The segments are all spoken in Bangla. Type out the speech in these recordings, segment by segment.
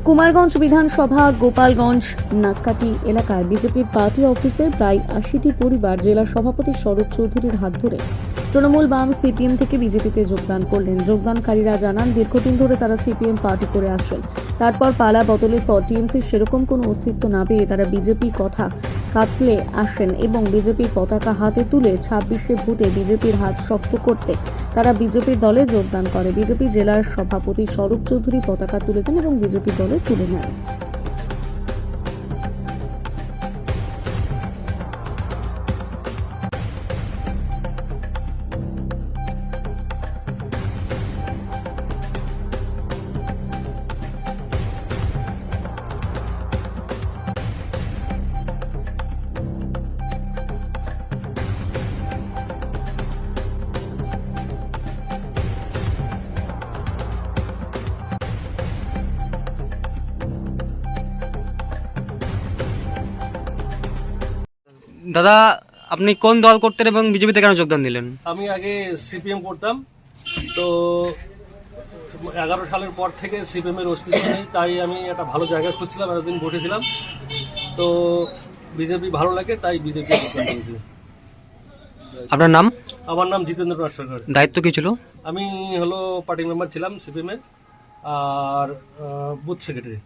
কুমারগঞ্জ বিধানসভা গোপালগঞ্জ নাককাটি এলাকায় বিজেপির পার্টি অফিসের প্রায় ৮০টি পরিবার জেলা সভাপতি শরৎ চৌধুরীর হাত ধরে তৃণমূল বাম সিপিএম থেকে বিজেপিতে যোগদান করলেন। যোগদানকারীরা জানান, দীর্ঘদিন ধরে তারা সিপিএম পার্টি করে আসছেন। তারপর পালা বদলের পর টিএমসির সেরকম কোনো অস্তিত্ব না পেয়ে তারা বিজেপি কথা কাটলে আসেন এবং বিজেপির পতাকা হাতে তুলে ২৬শে ভোটে বিজেপির হাত শক্ত করতে তারা বিজেপির দলে যোগদান করে। বিজেপি জেলার সভাপতি স্বরূপ চৌধুরী পতাকা তুলে দেন এবং বিজেপি দলে তুলে নেন। দাদা, আপনি কোন দল করতেন এবং বিজেপিতে কেন যোগদান দিলেন? আমি আগে সিপিএম করতাম, তো 11 সালের পর থেকে সিপিএম এর অস্তিত্ব নেই, তাই আমি একটা ভালো জায়গা খুঁজছিলাম, এতদিন বসেছিলাম, তো বিজেপি ভালো লাগে তাই বিজেপি যোগদান করেছি। আপনার নাম? আমার নাম জিতেন্দ্রনাথ সরকার। দায়িত্ব কি ছিল? আমি হলো পার্টি মেম্বার ছিলাম সিপিএম এর আর বুথ সেক্রেটারি।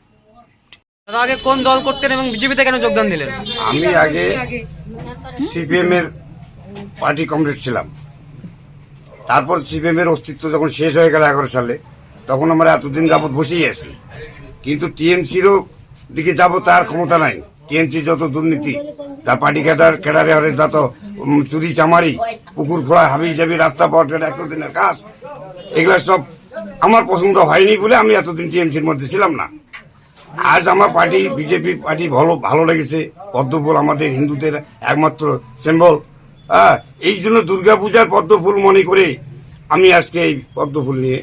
দাদা, আগে কোন দল করতেন এবং বিজেপিতে কেন যোগদান দিলেন? আমি আগে সিপিএম এর পার্টি কমরেড ছিলাম। তারপর সিপিএম এর অস্তিত্ব যখন শেষ হয়ে গেল 11 সালে, তখন আমরা এতদিন যাবৎ বসেই আছি। কিন্তু টিএমসিরও দিকে যাব তার ক্ষমতা নাই। টিএমসি যত দুর্নীতি, তার পার্টি ক্যাডারে হরে যত চুরি চামারি, পুকুর খোঁড়া, হাবি জাবি, রাস্তা পথ 100 দিনের কাজ, এগুলা সব আমার পছন্দ হয়নি বলে আমি এতদিন টিএমসির মধ্যে ছিলাম না। আজ আমার পার্টি বিজেপি পার্টি ভালো লেগেছে। পদ্মফুল আমাদের হিন্দুদের একমাত্র সিম্বল। এই জন্য দুর্গাপূজার পদ্মফুল মনে করে আমি আজকে এই পদ্মফুল নিয়ে।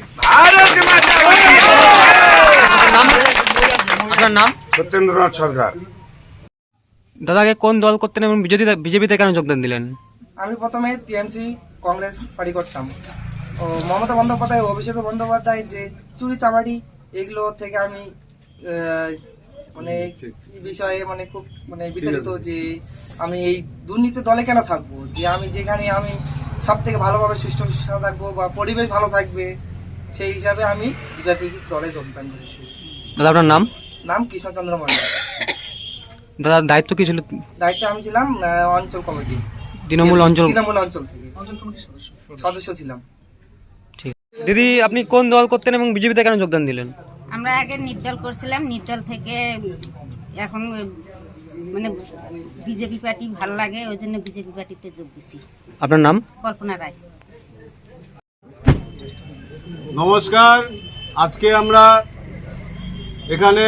আপনার নাম? সত্যেন্দ্রনাথ সরকার। দাদা, আগে কোন দল করতেন এবং বিজেপিতে কেন যোগদান দিলেন? আমি প্রথমে টিএমসি কংগ্রেস পার্টি করতাম। মমতা বন্দ্যোপাধ্যায়, অভিষেক বন্দ্যোপাধ্যায় যে চুরি চামারি, এগুলো থেকে আমি মানে এই বিষয়ে মানে খুব মানে বিতাড়িত যে আমি এই দুর্নীতি দলে কেন থাকবো, যে আমি যেখানে আমি সব থেকে ভালোভাবে সুষ্ঠু থাকবো বা পরিবেশ ভালো থাকবে, সেই হিসাবে আমি বিজেপি দলে যোগদান করেছি। দাদা, আপনার নাম? নাম কৃষ্ণচন্দ্র মন্ডল। দাদা, দায়িত্ব কি ছিল? দায়িত্বে আমি ছিলাম অঞ্চল কমিটি, তৃণমূল অঞ্চল থেকে সদস্য ছিলাম। ঠিক। দিদি, আপনি কোন দল করতেন এবং বিজেপিতে কেন যোগদান দিলেন? আমরা আগে নির্দল করছিলাম, নির্দল থেকে এখন মানে বিজেপি পার্টি ভালো লাগে, ওই জন্য বিজেপি পার্টিতে যোগ দিছি। আপনার নাম? কল্পনা রায়। নমস্কার। আজকে আমরা এখানে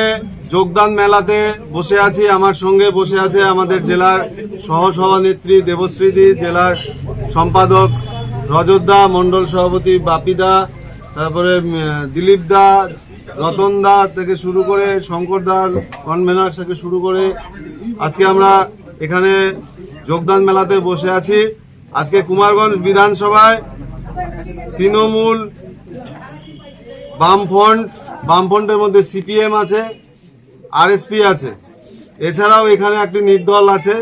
যোগদান মেলাতে বসে আছি। আমার সঙ্গে বসে আছে আমাদের জেলার সহসভানেত্রী দেবশ্রীদি, জেলার সম্পাদক রজত দা, মন্ডল সভাপতি বাপিদা, তারপরে দিলীপ দা, রতন দা থেকে শুরু করে শঙ্কর দা, কনভেনার থেকে শুরু করে আজকে আমরা এখানে যোগদান মেলাতে বসে আছি। আজকে কুমারগঞ্জ বিধানসভায় তৃণমূল, বামফ্রন্টের মধ্যে সিপিএম আছে, আরএসপি আছে, এছাড়াও এখানে একটি নির্দল আছে।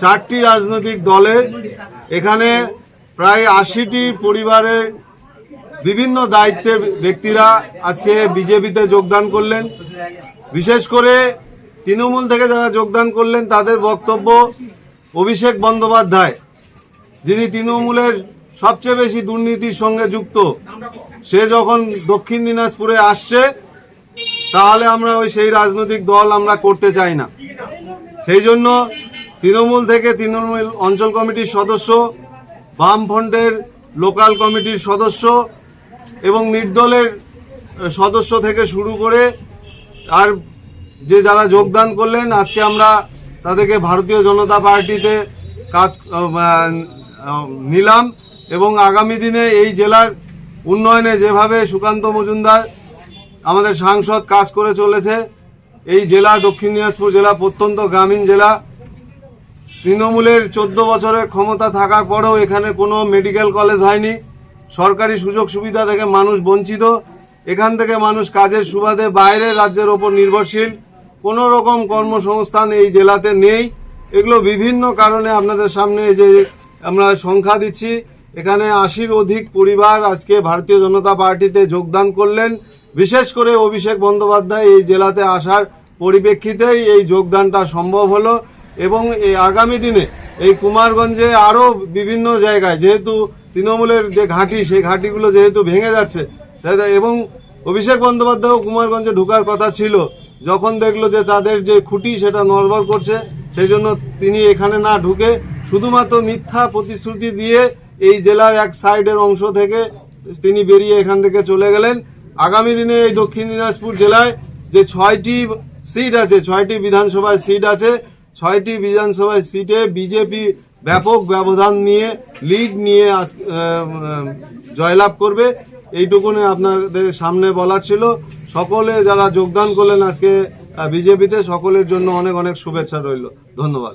4টি রাজনৈতিক দলের এখানে প্রায় 80টি পরিবারের বিভিন্ন দায়িত্বের ব্যক্তিরা আজকে বিজেপিতে যোগদান করলেন। বিশেষ করে তৃণমূল থেকে যারা যোগদান করলেন তাদের বক্তব্য, অভিষেক বন্দ্যোপাধ্যায় যিনি তৃণমূলের সবচেয়ে বেশি দুর্নীতির সঙ্গে যুক্ত, সে যখন দক্ষিণ দিনাজপুরে আসছে তাহলে আমরা সেই রাজনৈতিক দল আমরা করতে চাই না। সেই জন্য তৃণমূল থেকে তৃণমূল অঞ্চল কমিটির সদস্য, বামফ্রন্টের লোকাল কমিটির সদস্য এবং নির্দলের সদস্য থেকে শুরু করে আর যারা যোগদান করলেন, আজকে আমরা তাদেরকে ভারতীয় জনতা পার্টিতে কাজ নিলাম এবং আগামী দিনে এই জেলার উন্নয়নে যেভাবে সুকান্ত মজুমদার আমাদের সাংসদ কাজ করে চলেছে, এই জেলা দক্ষিণ দিনাজপুর জেলা প্রত্যন্ত গ্রামীণ জেলা। তৃণমূলের 14 বছরের ক্ষমতা থাকার পরেও এখানে কোনো মেডিকেল কলেজ হয়নি, সরকারি সুযোগ সুবিধা থেকে মানুষ বঞ্চিত। এখান থেকে মানুষ কাজের সুবাদে বাইরের রাজ্যের ওপর নির্ভরশীল, কোনো রকম কর্মসংস্থান এই জেলাতে নেই। এগুলো বিভিন্ন কারণে আপনাদের সামনে যে আমরা সংখ্যা দিচ্ছি, এখানে 80-র অধিক পরিবার আজকে ভারতীয় জনতা পার্টিতে যোগদান করলেন। বিশেষ করে অভিষেক বন্দ্যোপাধ্যায় এই জেলাতে আসার পরিপ্রেক্ষিতেই এই যোগদানটা সম্ভব হলো। এবং এই আগামী দিনে এই কুমারগঞ্জে আরও বিভিন্ন জায়গায়, যেহেতু তৃণমূলের যে ঘাঁটি, সেই ঘাঁটিগুলো যেহেতু ভেঙে যাচ্ছে, এবং অভিষেক বন্দ্যোপাধ্যায়ও কুমারগঞ্জে ঢোকার কথা ছিল, যখন দেখলো যে তাদের যে খুঁটি সেটা নড়বড় করছে, সেই জন্য তিনি এখানে না ঢুকে শুধুমাত্র মিথ্যা প্রতিশ্রুতি দিয়ে এই জেলার এক সাইডের অংশ থেকে তিনি বেরিয়ে এখান থেকে চলে গেলেন। আগামী দিনে এই দক্ষিণ দিনাজপুর জেলায় যে 6টি সিট আছে, 6টি বিধানসভায় সিট আছে, 6টি বিধানসভায় সিটে বিজেপি ব্যাপক ব্যবধান নিয়ে, লিড নিয়ে জয়লাভ করবে। এইটুকুনি আপনাদের সামনে বলার ছিল। সকলে যারা যোগদান করলেন আজকে বিজেপিতে, সকলের জন্য অনেক অনেক শুভেচ্ছা রইল। ধন্যবাদ।